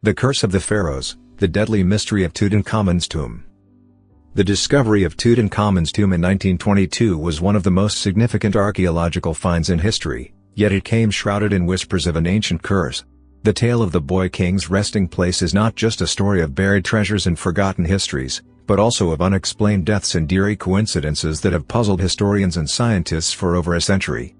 The Curse of the Pharaohs, the deadly mystery of Tutankhamun's tomb. The discovery of Tutankhamun's tomb in 1922 was one of the most significant archaeological finds in history, yet it came shrouded in whispers of an ancient curse. The tale of the boy king's resting place is not just a story of buried treasures and forgotten histories, but also of unexplained deaths and eerie coincidences that have puzzled historians and scientists for over a century.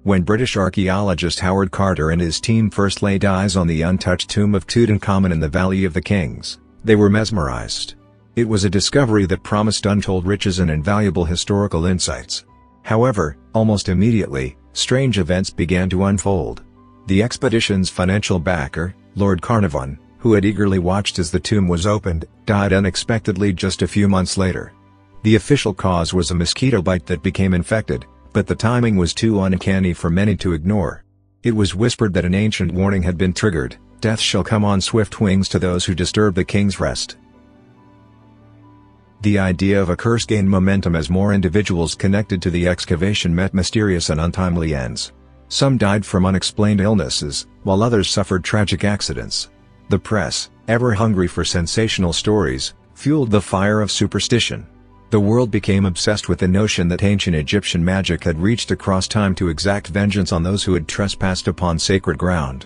When British archaeologist Howard Carter and his team first laid eyes on the untouched tomb of Tutankhamun in the Valley of the Kings, they were mesmerized. It was a discovery that promised untold riches and invaluable historical insights. However, almost immediately, strange events began to unfold. The expedition's financial backer, Lord Carnarvon, who had eagerly watched as the tomb was opened, died unexpectedly just a few months later. The official cause was a mosquito bite that became infected, but the timing was too uncanny for many to ignore. It was whispered that an ancient warning had been triggered: death shall come on swift wings to those who disturb the king's rest. The idea of a curse gained momentum as more individuals connected to the excavation met mysterious and untimely ends. Some died from unexplained illnesses, while others suffered tragic accidents. The press, ever hungry for sensational stories, fueled the fire of superstition. The world became obsessed with the notion that ancient Egyptian magic had reached across time to exact vengeance on those who had trespassed upon sacred ground.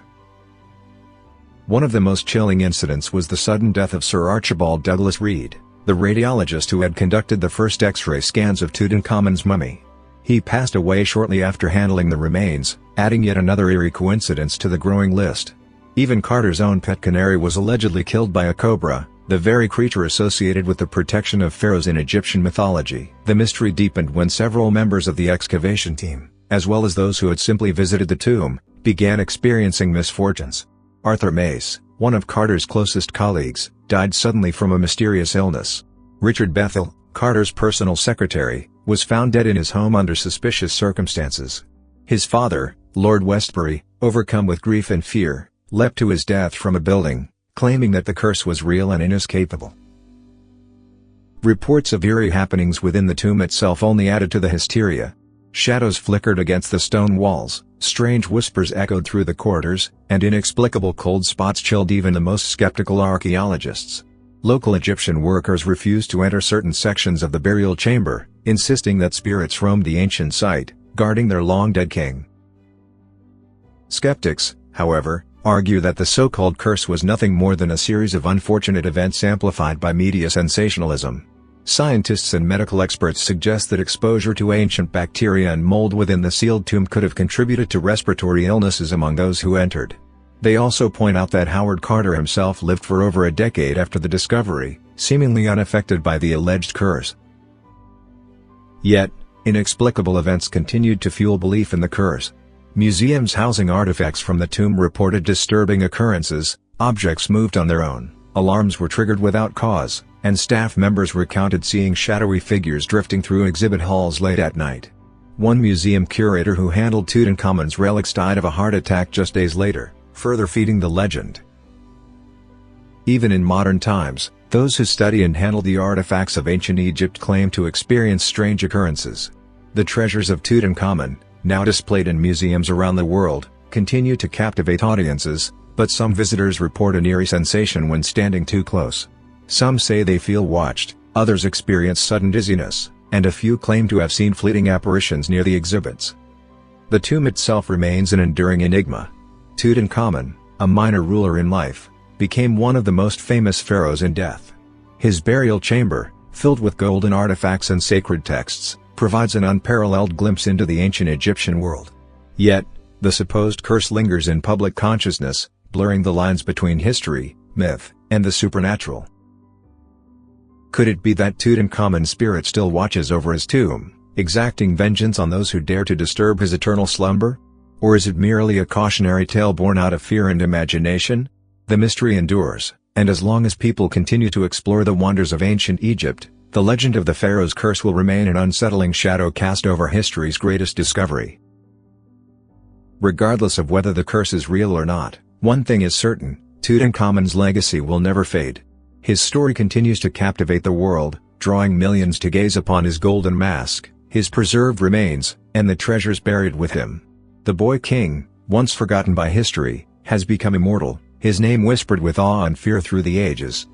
One of the most chilling incidents was the sudden death of Sir Archibald Douglas Reed, the radiologist who had conducted the first X-ray scans of Tutankhamun's mummy. He passed away shortly after handling the remains, adding yet another eerie coincidence to the growing list. Even Carter's own pet canary was allegedly killed by a cobra, the very creature associated with the protection of pharaohs in Egyptian mythology. The mystery deepened when several members of the excavation team, as well as those who had simply visited the tomb, began experiencing misfortunes. Arthur Mace, one of Carter's closest colleagues, died suddenly from a mysterious illness. Richard Bethel, Carter's personal secretary, was found dead in his home under suspicious circumstances. His father, Lord Westbury, overcome with grief and fear, leapt to his death from a building, claiming that the curse was real and inescapable. Reports of eerie happenings within the tomb itself only added to the hysteria. Shadows flickered against the stone walls, strange whispers echoed through the corridors, and inexplicable cold spots chilled even the most skeptical archaeologists. Local Egyptian workers refused to enter certain sections of the burial chamber, insisting that spirits roamed the ancient site, guarding their long-dead king. Skeptics, however, argue that the so-called curse was nothing more than a series of unfortunate events amplified by media sensationalism. Scientists and medical experts suggest that exposure to ancient bacteria and mold within the sealed tomb could have contributed to respiratory illnesses among those who entered. They also point out that Howard Carter himself lived for over a decade after the discovery, seemingly unaffected by the alleged curse. Yet, inexplicable events continued to fuel belief in the curse. Museums housing artifacts from the tomb reported disturbing occurrences: objects moved on their own, alarms were triggered without cause, and staff members recounted seeing shadowy figures drifting through exhibit halls late at night. One museum curator who handled Tutankhamun's relics died of a heart attack just days later, further feeding the legend. Even in modern times, those who study and handle the artifacts of ancient Egypt claim to experience strange occurrences. The treasures of Tutankhamun, now displayed in museums around the world, continue to captivate audiences, but some visitors report an eerie sensation when standing too close. Some say they feel watched, others experience sudden dizziness, and a few claim to have seen fleeting apparitions near the exhibits. The tomb itself remains an enduring enigma. Tutankhamun, a minor ruler in life, became one of the most famous pharaohs in death. His burial chamber, filled with golden artifacts and sacred texts, provides an unparalleled glimpse into the ancient Egyptian world. Yet, the supposed curse lingers in public consciousness, blurring the lines between history, myth, and the supernatural. Could it be that Tutankhamun's spirit still watches over his tomb, exacting vengeance on those who dare to disturb his eternal slumber? Or is it merely a cautionary tale born out of fear and imagination? The mystery endures, and as long as people continue to explore the wonders of ancient Egypt, the legend of the Pharaoh's curse will remain an unsettling shadow cast over history's greatest discovery. Regardless of whether the curse is real or not, one thing is certain: Tutankhamun's legacy will never fade. His story continues to captivate the world, drawing millions to gaze upon his golden mask, his preserved remains, and the treasures buried with him. The boy king, once forgotten by history, has become immortal, His name whispered with awe and fear through the ages.